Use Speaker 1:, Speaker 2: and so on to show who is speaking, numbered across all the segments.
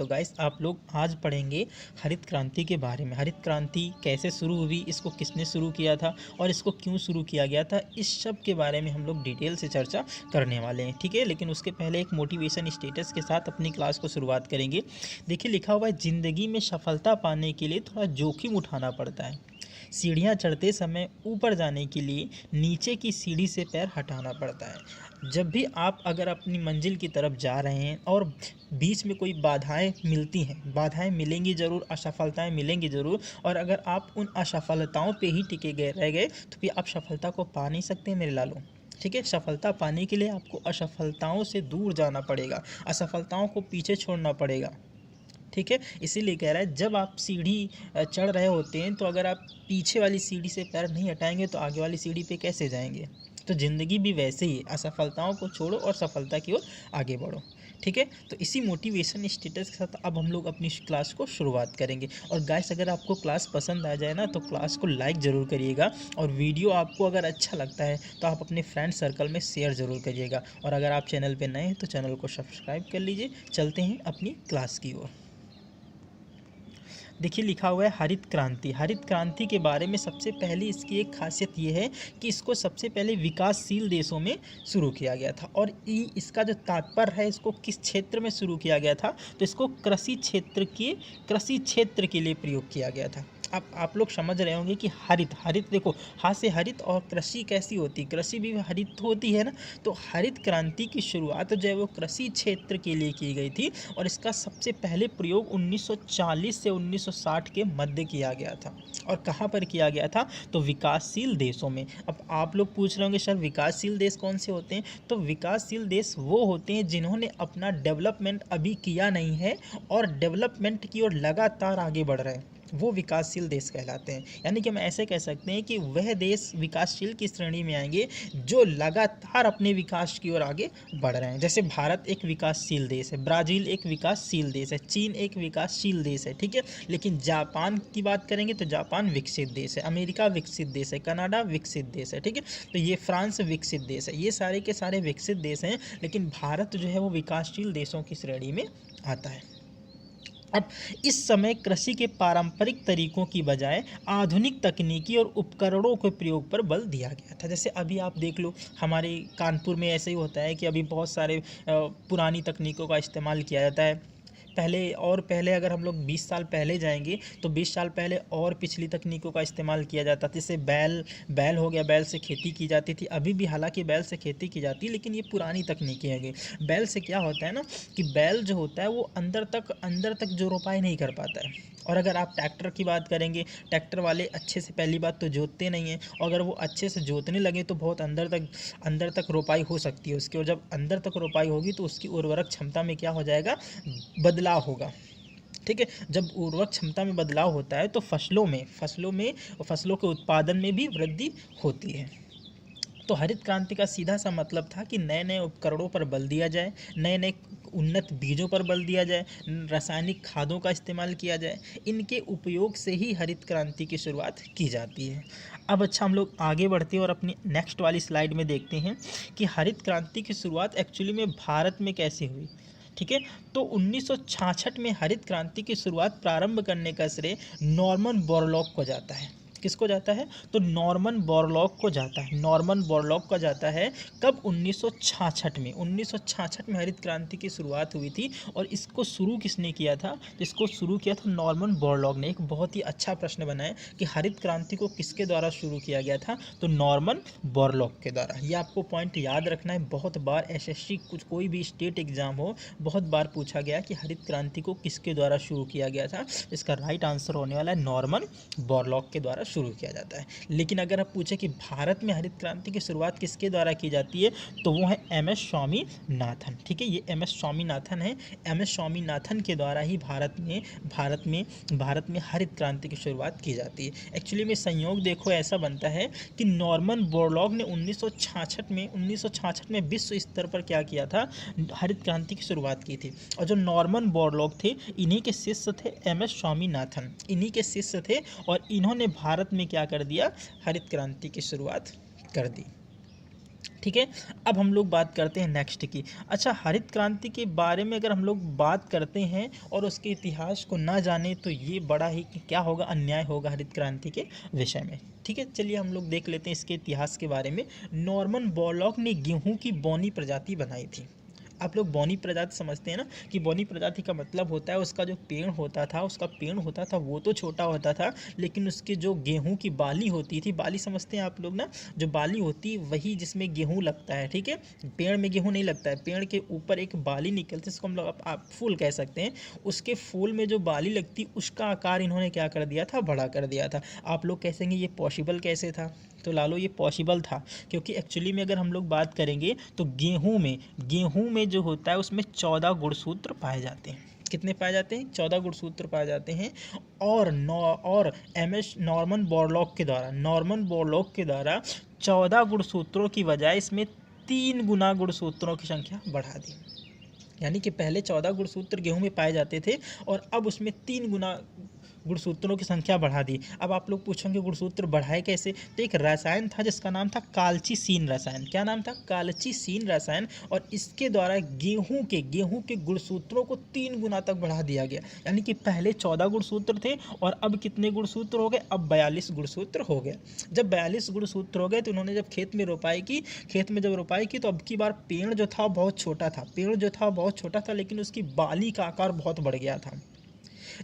Speaker 1: तो गाइस आप लोग आज पढ़ेंगे हरित क्रांति के बारे में। हरित क्रांति कैसे शुरू हुई, इसको किसने शुरू किया था और इसको क्यों शुरू किया गया था, इस सब के बारे में हम लोग डिटेल से चर्चा करने वाले हैं। ठीक है, लेकिन उसके पहले एक मोटिवेशन स्टेटस के साथ अपनी क्लास को शुरुआत करेंगे। देखिए लिखा हुआ है, ज़िंदगी में सफलता पाने के लिए थोड़ा जोखिम उठाना पड़ता है। सीढ़ियाँ चढ़ते समय ऊपर जाने के लिए नीचे की सीढ़ी से पैर हटाना पड़ता है। जब भी आप अगर अपनी मंजिल की तरफ जा रहे हैं और बीच में कोई बाधाएं मिलती हैं, बाधाएं मिलेंगी ज़रूर, असफलताएं मिलेंगी ज़रूर, और अगर आप उन असफलताओं पे ही टिके गए रह गए तो फिर आप सफलता को पा नहीं सकते मेरे लालों। ठीक है, सफलता पाने के लिए आपको असफलताओं से दूर जाना पड़ेगा, असफलताओं को पीछे छोड़ना पड़ेगा। ठीक है, इसीलिए कह रहा है जब आप सीढ़ी चढ़ रहे होते हैं तो अगर आप पीछे वाली सीढ़ी से पैर नहीं हटाएंगे तो आगे वाली सीढ़ी पे कैसे जाएंगे। तो ज़िंदगी भी वैसे ही, असफलताओं को छोड़ो और सफलता की ओर आगे बढ़ो। ठीक है, तो इसी मोटिवेशन स्टेटस के साथ अब हम लोग अपनी क्लास को शुरुआत करेंगे। और गाइस अगर आपको क्लास पसंद आ जाए ना तो क्लास को लाइक ज़रूर करिएगा, और वीडियो आपको अगर अच्छा लगता है तो आप अपने फ्रेंड सर्कल में शेयर ज़रूर करिएगा। और अगर आप चैनल पर नए हैं तो चैनल को सब्सक्राइब कर लीजिए। चलते हैं अपनी क्लास की ओर। देखिए लिखा हुआ है हरित क्रांति। हरित क्रांति के बारे में सबसे पहले इसकी एक खासियत ये है कि इसको सबसे पहले विकासशील देशों में शुरू किया गया था। और इसका जो तात्पर्य है, इसको किस क्षेत्र में शुरू किया गया था, तो इसको कृषि क्षेत्र के लिए प्रयोग किया गया था। अब आप लोग समझ रहे होंगे कि हरित देखो, हाथ से हरित, और कृषि कैसी होती, कृषि भी हरित होती है ना। तो हरित क्रांति की शुरुआत जो है वो कृषि क्षेत्र के लिए की गई थी, और इसका सबसे पहले प्रयोग 1940 से 1960 के मध्य किया गया था। और कहाँ पर किया गया था, तो विकासशील देशों में। अब आप लोग पूछ रहे होंगे सर विकासशील देश कौन से होते हैं, तो विकासशील देश वो होते हैं जिन्होंने अपना डेवलपमेंट अभी किया नहीं है और डेवलपमेंट की ओर लगातार आगे बढ़ रहे हैं, वो विकासशील देश कहलाते हैं। यानी कि हम ऐसे कह सकते हैं कि वह देश विकासशील की श्रेणी में आएंगे जो लगातार अपने विकास की ओर आगे बढ़ रहे हैं। जैसे भारत एक विकासशील देश है, ब्राज़ील एक विकासशील देश है, चीन एक विकासशील देश है। ठीक है, लेकिन जापान की बात करेंगे तो जापान विकसित देश है, अमेरिका विकसित देश है, कनाडा विकसित देश है। ठीक है, तो ये फ्रांस विकसित देश है, ये सारे के सारे विकसित देश हैं, लेकिन भारत जो है वो विकासशील देशों की श्रेणी में आता है। अब इस समय कृषि के पारंपरिक तरीकों की बजाय आधुनिक तकनीकी और उपकरणों के प्रयोग पर बल दिया गया था। जैसे अभी आप देख लो, हमारे कानपुर में ऐसे ही होता है कि अभी बहुत सारे पुरानी तकनीकों का इस्तेमाल किया जाता है। पहले अगर हम लोग 20 साल पहले जाएंगे तो 20 साल पहले और पिछली तकनीकों का इस्तेमाल किया जाता था। जैसे बैल हो गया, बैल से खेती की जाती थी। अभी भी हालांकि बैल से खेती की जाती है, लेकिन ये पुरानी तकनीकें हैं। बैल से क्या होता है ना कि बैल जो होता है वो अंदर तक जो रोपाई नहीं कर पाता है। और अगर आप ट्रैक्टर की बात करेंगे, ट्रैक्टर वाले अच्छे से पहली बात तो जोतते नहीं हैं, और अगर वो अच्छे से जोतने लगे तो बहुत अंदर तक रोपाई हो सकती है उसकी। और जब अंदर तक रोपाई होगी तो उसकी उर्वरक क्षमता में क्या हो जाएगा, बदलाव होगा। ठीक है, जब उर्वरक क्षमता में बदलाव होता है तो फसलों के उत्पादन में भी वृद्धि होती है। तो हरित क्रांति का सीधा सा मतलब था कि नए नए उपकरणों पर बल दिया जाए, नए नए उन्नत बीजों पर बल दिया जाए, रासायनिक खादों का इस्तेमाल किया जाए। इनके उपयोग से ही हरित क्रांति की शुरुआत की जाती है। अब अच्छा, हम लोग आगे बढ़ते हैं और अपनी नेक्स्ट वाली स्लाइड में देखते हैं कि हरित क्रांति की शुरुआत एक्चुअली में भारत में कैसे हुई। ठीक है, तो 1966 में हरित क्रांति की शुरुआत प्रारंभ करने का श्रेय नॉर्मन बोरलॉग को जाता है। किसको जाता है, तो नॉर्मन बोरलॉग को जाता है। नॉर्मन बोरलॉग का जाता है कब, 1966 में। 1966 में हरित क्रांति की शुरुआत हुई थी। और इसको शुरू किसने किया था, तो इसको शुरू किया था नॉर्मन बोरलॉग ने। एक बहुत ही अच्छा प्रश्न बनाया कि हरित क्रांति को किसके द्वारा शुरू किया गया था, तो नॉर्मन बोरलॉग के द्वारा। ये आपको पॉइंट याद रखना है, बहुत बार एसएससी कोई भी स्टेट एग्जाम हो, बहुत बार पूछा गया कि हरित क्रांति को किसके द्वारा शुरू किया गया था। इसका राइट आंसर होने वाला है नॉर्मन बोरलॉग के द्वारा शुरू किया जाता है। लेकिन अगर आप पूछे कि भारत में हरित क्रांति की शुरुआत किसके द्वारा की जाती है, तो वो है एम.एस. स्वामीनाथन। ठीक है, ये एम.एस. स्वामीनाथन है। एम.एस. स्वामीनाथन के द्वारा ही भारत में हरित क्रांति की शुरुआत की जाती है। एक्चुअली में संयोग देखो ऐसा बनता है कि नॉर्मन बोरलॉग ने 1966 में विश्व स्तर पर क्या किया था, हरित क्रांति की शुरुआत की थी। और जो नॉर्मन बोरलॉग थे, इन्हीं के शिष्य थे एम.एस. स्वामीनाथन, इन्हीं के शिष्य थे। और इन्होंने भारत में क्या कर दिया, हरित क्रांति की शुरुआत कर दी। ठीक है। अब हम लोग बात करते हैं नेक्स्ट की। अच्छा, हरित क्रांति के बारे में अगर हम लोग बात करते हैं और उसके इतिहास को ना जाने तो ये बड़ा ही क्या होगा, अन्याय होगा हरित क्रांति के विषय में। ठीक है, चलिए हम लोग देख लेते हैं इसके इतिहास के बारे में। नॉर्मन बोरलॉग ने गेहूं की बौनी प्रजाति बनाई थी। आप लोग बौनी प्रजाति समझते हैं ना, कि बौनी प्रजाति का मतलब होता है उसका जो पेड़ होता था, उसका पेड़ होता था वो तो छोटा होता था, लेकिन उसकी जो गेहूं की बाली होती थी, बाली समझते हैं आप लोग ना, जो बाली होती है वही जिसमें गेहूं लगता है। ठीक है, पेड़ में गेहूं नहीं लगता है, पेड़ के ऊपर एक बाली निकलती है, इसको हम लोग आप फूल कह सकते हैं। उसके फूल में जो बाली लगती, उसका आकार इन्होंने क्या कर दिया था, बड़ा कर दिया था। आप लोग कहेंगे ये पॉसिबल कैसे था, तो लालो ये पॉसिबल था क्योंकि एक्चुअली में अगर हम लोग बात करेंगे तो गेहूं में जो होता है उसमें 14 गुणसूत्र पाए जाते हैं। कितने पाए जाते हैं, 14 गुणसूत्र पाए जाते हैं। और एमएस नॉर्मन बोरलॉग के द्वारा 14 गुणसूत्रों की बजाय इसमें 3 गुना गुणसूत्रों की संख्या बढ़ा दी। यानी कि पहले 14 गुणसूत्र गेहूं में पाए जाते थे और अब उसमें 3 गुना गुणसूत्रों की संख्या बढ़ा दी। अब आप लोग पूछेंगे गुणसूत्र बढ़ाए कैसे, तो एक रसायन था जिसका नाम था कालचीसीन रसायन। क्या नाम था, कालचीसीन रसायन। और इसके द्वारा गेहूं के गुणसूत्रों को 3 गुना तक बढ़ा दिया गया। यानी कि पहले 14 गुणसूत्र थे और अब कितने गुणसूत्र हो गए, अब 42 गुणसूत्र हो गए। जब 42 गुणसूत्र हो गए तो उन्होंने जब खेत में रोपाई की तो अब की बार पेड़ जो था बहुत छोटा था, लेकिन उसकी बाली का आकार बहुत बढ़ गया था।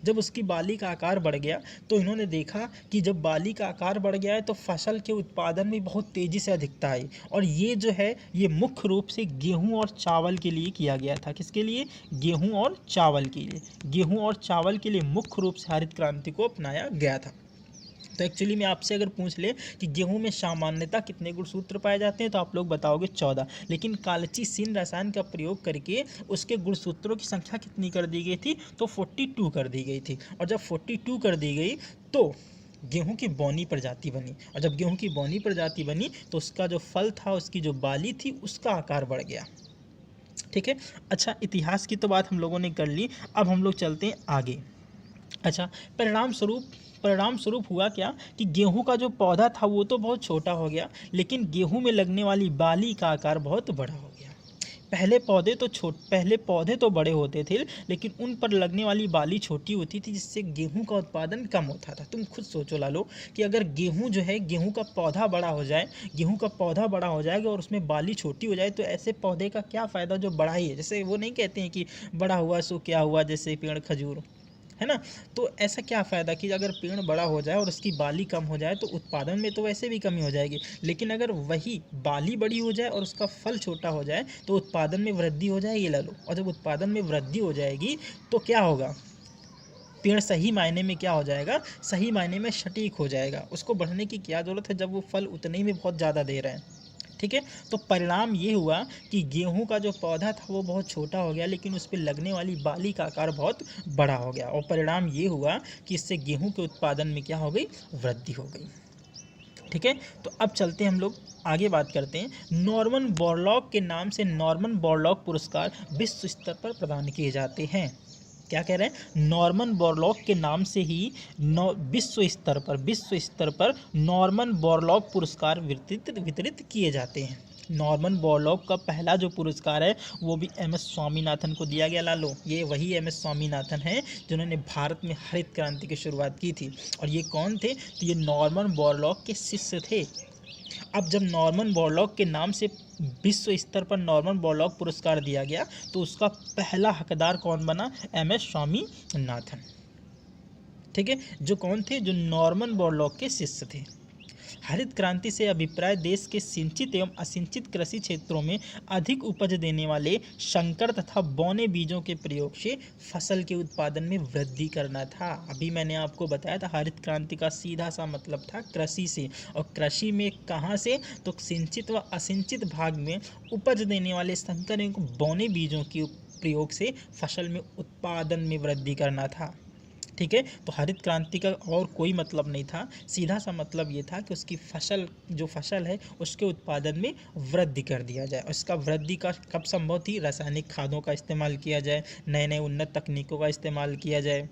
Speaker 1: जब उसकी बाली का आकार बढ़ गया तो इन्होंने देखा कि जब बाली का आकार बढ़ गया है तो फसल के उत्पादन में बहुत तेज़ी से अधिकता आई। और ये जो है ये मुख्य रूप से गेहूं और चावल के लिए किया गया था। किसके लिए, गेहूं और चावल के लिए मुख्य रूप से हरित क्रांति को अपनाया गया था। तो एक्चुअली में आपसे अगर पूछ ले कि गेहूं में सामान्यतः कितने गुणसूत्र पाए जाते हैं तो आप लोग बताओगे 14, लेकिन कालचीसीन रसायन का प्रयोग करके उसके गुणसूत्रों की संख्या कितनी कर दी गई थी, तो 42 कर दी गई थी। और जब 42 कर दी गई तो गेहूं की बौनी प्रजाति बनी। और जब गेहूं की बौनी प्रजाति बनी तो उसका जो फल था, उसकी जो बाली थी, उसका आकार बढ़ गया। ठीक है। अच्छा, इतिहास की तो बात हम लोगों ने कर ली, अब हम लोग चलते हैं आगे। अच्छा, परिणाम स्वरूप हुआ क्या कि गेहूं का जो पौधा था वो तो बहुत छोटा हो गया, लेकिन गेहूं में लगने वाली बाली का आकार बहुत बड़ा हो गया। पहले पौधे तो बड़े होते थे, लेकिन उन पर लगने वाली बाली छोटी होती थी, जिससे गेहूं का उत्पादन कम होता था। तुम खुद सोचो लालो कि अगर गेहूं का पौधा बड़ा हो जाएगा और उसमें बाली छोटी हो जाए तो ऐसे पौधे का क्या फ़ायदा जो बड़ा ही है। जैसे वो नहीं कहते हैं कि बड़ा हुआ सो क्या हुआ, जैसे पेड़ खजूर है ना। तो ऐसा क्या फ़ायदा कि अगर पेड़ बड़ा हो जाए और उसकी बाली कम हो जाए तो उत्पादन में तो वैसे भी कमी हो जाएगी, लेकिन अगर वही बाली बड़ी हो जाए और उसका फल छोटा हो जाए तो उत्पादन में वृद्धि हो जाएगी लालो। और जब उत्पादन में वृद्धि हो जाएगी तो क्या होगा, पेड़ सही मायने में क्या हो जाएगा, सही मायने में सटीक हो जाएगा। उसको बढ़ने की क्या ज़रूरत है जब वो फल उतने ही में बहुत ज़्यादा दे रहे हैं। ठीक है, तो परिणाम ये हुआ कि गेहूं का जो पौधा था वो बहुत छोटा हो गया, लेकिन उस पर लगने वाली बाली का आकार बहुत बड़ा हो गया। और परिणाम ये हुआ कि इससे गेहूं के उत्पादन में क्या हो गई, वृद्धि हो गई। ठीक है, तो अब चलते हैं हम लोग आगे बात करते हैं। नॉर्मन बोरलॉग के नाम से नॉर्मन बोरलॉग पुरस्कार विश्व स्तर पर प्रदान किए जाते हैं। क्या कह रहे हैं, नॉर्मन बोरलॉग के नाम से ही विश्व स्तर पर नॉर्मन बोरलॉग पुरस्कार वितरित किए जाते हैं। नॉर्मन बोरलॉग का पहला जो पुरस्कार है वो भी एमएस स्वामीनाथन को दिया गया। लालो, ये वही एमएस स्वामीनाथन हैं जिन्होंने भारत में हरित क्रांति की शुरुआत की थी। और ये कौन थे, तो ये नॉर्मन बोरलॉग के शिष्य थे। अब जब नॉर्मन बोरलॉग के नाम से विश्व स्तर पर नॉर्मन बोरलॉग पुरस्कार दिया गया तो उसका पहला हकदार कौन बना, एमएस स्वामीनाथन। ठीक है, जो कौन थे, जो नॉर्मन बोरलॉग के शिष्य थे। हरित क्रांति से अभिप्राय देश के सिंचित एवं असिंचित कृषि क्षेत्रों में अधिक उपज देने वाले संकर तथा बौने बीजों के प्रयोग से फसल के उत्पादन में वृद्धि करना था। अभी मैंने आपको बताया था हरित क्रांति का सीधा सा मतलब था कृषि से। और कृषि में कहाँ से, तो सिंचित व असिंचित भाग में उपज देने वाले संकर एवं बौने बीजों के प्रयोग से फसल में उत्पादन में वृद्धि करना था। ठीक है, तो हरित क्रांति का और कोई मतलब नहीं था, सीधा सा मतलब ये था कि उसकी फसल है उसके उत्पादन में वृद्धि कर दिया जाए। और इसका वृद्धि का कब संभव थी, रासायनिक खादों का इस्तेमाल किया जाए, नए नए उन्नत तकनीकों का इस्तेमाल किया जाए।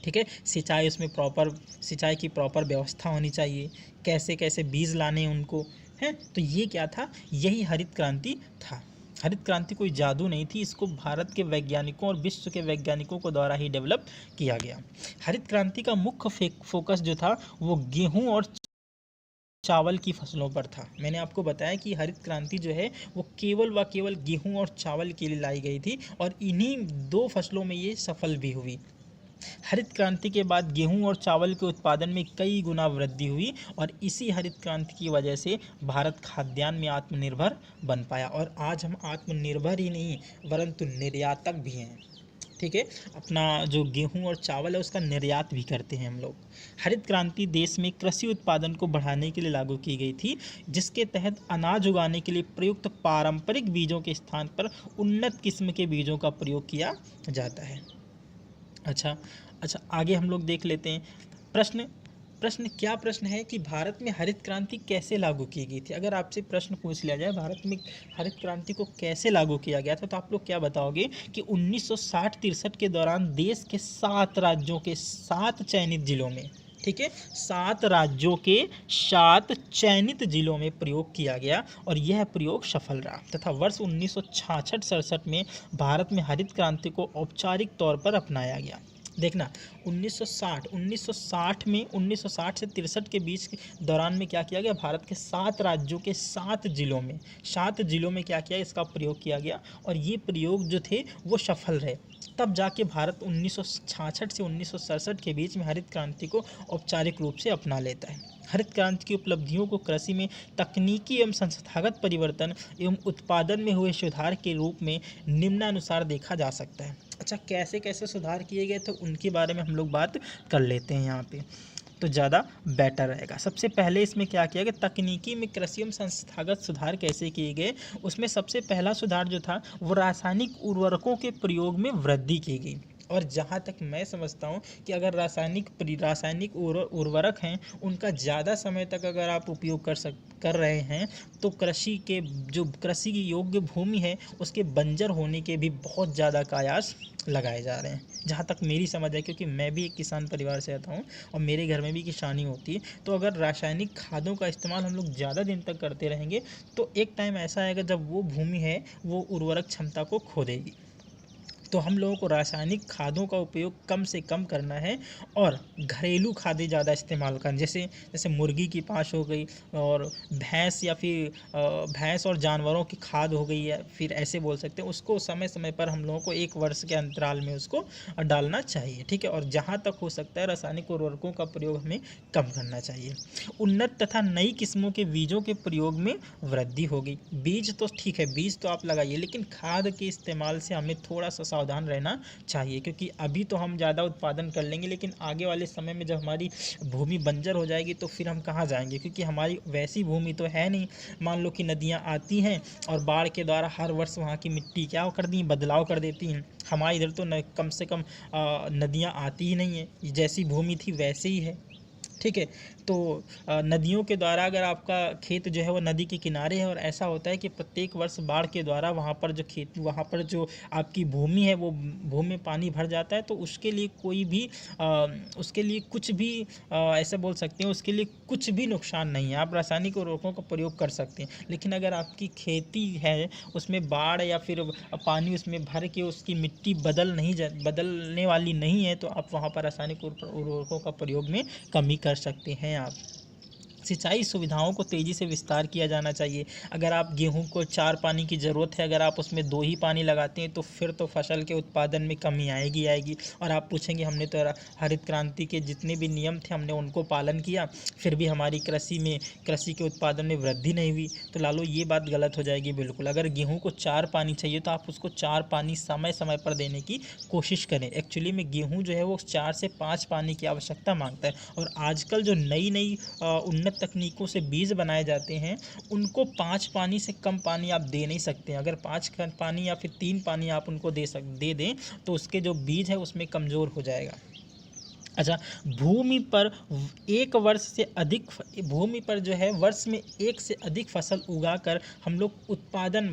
Speaker 1: ठीक है, सिंचाई की प्रॉपर व्यवस्था होनी चाहिए, कैसे कैसे बीज लाने उनको, है। तो ये क्या था, यही हरित क्रांति था। हरित क्रांति कोई जादू नहीं थी, इसको भारत के वैज्ञानिकों और विश्व के वैज्ञानिकों को द्वारा ही डेवलप किया गया। हरित क्रांति का मुख्य फोकस जो था वो गेहूं और चावल की फसलों पर था। मैंने आपको बताया कि हरित क्रांति जो है वो केवल व केवल गेहूं और चावल के लिए लाई गई थी और इन्हीं दो फसलों में ये सफल भी हुई। हरित क्रांति के बाद गेहूं और चावल के उत्पादन में कई गुना वृद्धि हुई और इसी हरित क्रांति की वजह से भारत खाद्यान्न में आत्मनिर्भर बन पाया और आज हम आत्मनिर्भर ही नहीं परंतु निर्यातक भी हैं। ठीक है, अपना जो गेहूं और चावल है उसका निर्यात भी करते हैं हम लोग। हरित क्रांति देश में कृषि उत्पादन को बढ़ाने के लिए लागू की गई थी, जिसके तहत अनाज उगाने के लिए प्रयुक्त पारंपरिक बीजों के स्थान पर उन्नत किस्म के बीजों का प्रयोग किया जाता है। अच्छा, आगे हम लोग देख लेते हैं। क्या प्रश्न है कि भारत में हरित क्रांति कैसे लागू की गई थी। अगर आपसे प्रश्न पूछ लिया जाए भारत में हरित क्रांति को कैसे लागू किया गया था तो आप लोग क्या बताओगे कि 1960-63 के दौरान देश के 7 राज्यों के 7 चयनित जिलों में, ठीक है, 7 राज्यों के 7 चयनित जिलों में प्रयोग किया गया और यह प्रयोग सफल रहा तथा वर्ष 1966-67 में भारत में हरित क्रांति को औपचारिक तौर पर अपनाया गया। देखना 1960 में 1960 से 63 के बीच के दौरान में क्या किया गया, भारत के 7 राज्यों के 7 जिलों में क्या किया, इसका प्रयोग किया गया और ये प्रयोग जो थे वो सफल रहे। तब जाके भारत 1966 से 1967 के बीच में हरित क्रांति को औपचारिक रूप से अपना लेता है। हरित क्रांति की उपलब्धियों को कृषि में तकनीकी एवं संस्थागत परिवर्तन एवं उत्पादन में हुए सुधार के रूप में निम्नानुसार देखा जा सकता है। अच्छा, कैसे कैसे सुधार किए गए थे उनके बारे में हम लोग बात कर लेते हैं यहाँ पे, तो ज़्यादा बेटर रहेगा। सबसे पहले इसमें क्या किया गया, तकनीकी में कृषि एवं संस्थागत सुधार कैसे किए गए, उसमें सबसे पहला सुधार जो था वो रासायनिक उर्वरकों के प्रयोग में वृद्धि की गई। और जहाँ तक मैं समझता हूँ कि अगर रासायनिक उर्वरक हैं उनका ज़्यादा समय तक अगर आप उपयोग कर रहे हैं तो कृषि की योग्य भूमि है उसके बंजर होने के भी बहुत ज़्यादा कयास लगाए जा रहे हैं, जहाँ तक मेरी समझ है, क्योंकि मैं भी एक किसान परिवार से आता हूँ और मेरे घर में भी किसानी होती है। तो अगर रासायनिक खादों का इस्तेमाल हम लोग ज़्यादा दिन तक करते रहेंगे तो एक टाइम ऐसा आएगा जब वो भूमि है वो उर्वरक क्षमता को खो देगी। तो हम लोगों को रासायनिक खादों का उपयोग कम से कम करना है और घरेलू खादें ज़्यादा इस्तेमाल करना, जैसे मुर्गी की पाँच हो गई और भैंस या फिर भैंस और जानवरों की खाद हो गई, या फिर ऐसे बोल सकते हैं उसको समय समय पर हम लोगों को 1 वर्ष के अंतराल में उसको डालना चाहिए। ठीक है, और जहाँ तक हो सकता है रासायनिक उर्वरकों का प्रयोग हमें कम करना चाहिए। उन्नत तथा नई किस्मों के बीजों के प्रयोग में वृद्धि होगी। बीज तो ठीक है, बीज तो आप लगाइए, लेकिन खाद के इस्तेमाल से हमें थोड़ा सा सावधान रहना चाहिए, क्योंकि अभी तो हम ज़्यादा उत्पादन कर लेंगे लेकिन आगे वाले समय में जब हमारी भूमि बंजर हो जाएगी तो फिर हम कहाँ जाएंगे, क्योंकि हमारी वैसी भूमि तो है नहीं। मान लो कि नदियाँ आती हैं और बाढ़ के द्वारा हर वर्ष वहाँ की मिट्टी क्या कर दी, बदलाव कर देती हैं। हमारे इधर तो कम से कम नदियाँ आती ही नहीं है, जैसी भूमि थी वैसे ही है। ठीक है, तो नदियों के द्वारा अगर आपका खेत जो है वो नदी के किनारे है और ऐसा होता है कि प्रत्येक वर्ष बाढ़ के द्वारा वहाँ पर जो आपकी भूमि है वो भूमि में पानी भर जाता है, तो उसके लिए कुछ भी ऐसा बोल सकते हैं, उसके लिए कुछ भी नुकसान नहीं है। आप रासायनिक उर्वरकों का प्रयोग कर सकते हैं, लेकिन अगर आपकी खेती है उसमें बाढ़ या फिर पानी उसमें भर के उसकी मिट्टी बदलने वाली नहीं है तो आप वहाँ पर रासायनिक उर्वरकों का प्रयोग में कमी कर सकते हैं। आप सिंचाई सुविधाओं को तेज़ी से विस्तार किया जाना चाहिए। अगर आप गेहूं को 4 पानी की ज़रूरत है, अगर आप उसमें 2 ही पानी लगाते हैं तो फिर तो फसल के उत्पादन में कमी आएगी। और आप पूछेंगे हमने तो हरित क्रांति के जितने भी नियम थे हमने उनको पालन किया, फिर भी हमारी कृषि के उत्पादन में वृद्धि नहीं हुई, तो लालो ये बात गलत हो जाएगी बिल्कुल। अगर गेहूँ को 4 पानी चाहिए तो आप उसको 4 पानी समय समय पर देने की कोशिश करें। एक्चुअली में गेहूँ जो है वो 4 से 5 पानी की आवश्यकता मांगता है, और आजकल जो नई उन्नत तकनीकों से बीज बनाए जाते हैं उनको 5 पानी से कम पानी आप दे नहीं सकते हैं। अगर 5 पानी या फिर 3 पानी आप उनको दे दें तो उसके जो बीज है उसमें कमज़ोर हो जाएगा। अच्छा, भूमि पर एक वर्ष से अधिक भूमि पर जो है वर्ष में एक से अधिक फसल उगाकर हम लोग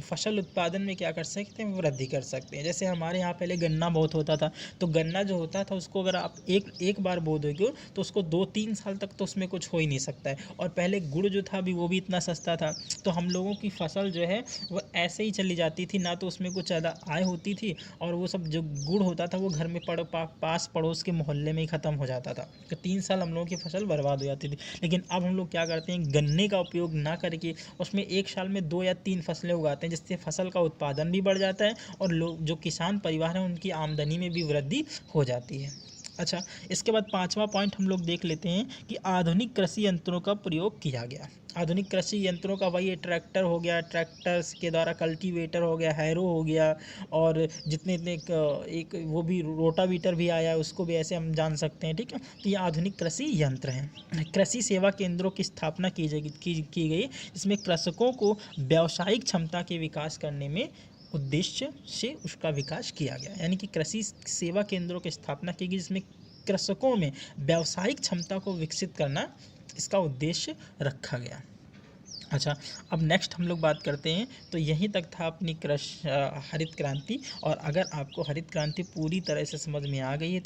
Speaker 1: फसल उत्पादन में क्या कर सकते हैं, वृद्धि कर सकते हैं। जैसे हमारे यहाँ पहले गन्ना बहुत होता था, तो गन्ना जो होता था उसको अगर आप एक एक बार बो दोगे तो उसको 2-3 साल तक तो उसमें कुछ हो ही नहीं सकता है। और पहले गुड़ जो था वो भी इतना सस्ता था, तो हम लोगों की फसल जो है वो ऐसे ही चली जाती थी, ना तो उसमें कुछ ज़्यादा आय होती थी, और वो सब जो गुड़ होता था वो घर में पास पड़ोस के मोहल्ले में ही ख़त्म हो जाता था। तो 3 साल हम लोगों की फसल बर्बाद हो जाती थी। लेकिन अब हम लोग क्या करते हैं, गन्ने का उपयोग ना करके उसमें एक साल में 2 या 3 फसलें उगाते हैं, जिससे फसल का उत्पादन भी बढ़ जाता है और लोग जो किसान परिवार हैं उनकी आमदनी में भी वृद्धि हो जाती है। अच्छा, इसके बाद 5वां पॉइंट हम लोग देख लेते हैं कि आधुनिक कृषि यंत्रों का प्रयोग किया गया। आधुनिक कृषि यंत्रों का वही ट्रैक्टर हो गया, ट्रैक्टर्स के द्वारा कल्टीवेटर हो गया, हैरो हो गया, और जितने इतने एक वो भी रोटावीटर भी आया है, उसको भी ऐसे हम जान सकते हैं। ठीक है, तो ये आधुनिक कृषि यंत्र हैं। कृषि सेवा केंद्रों की स्थापना की गई, इसमें कृषकों को व्यावसायिक क्षमता के विकास करने में उद्देश्य से उसका विकास किया गया। यानी कि कृषि सेवा केंद्रों की स्थापना की गई, जिसमें कृषकों में व्यावसायिक क्षमता को विकसित करना इसका उद्देश्य रखा गया। अच्छा, अब नेक्स्ट हम लोग बात करते हैं, तो यहीं तक था अपनी हरित क्रांति। और अगर आपको हरित क्रांति पूरी तरह से समझ में आ गई है तो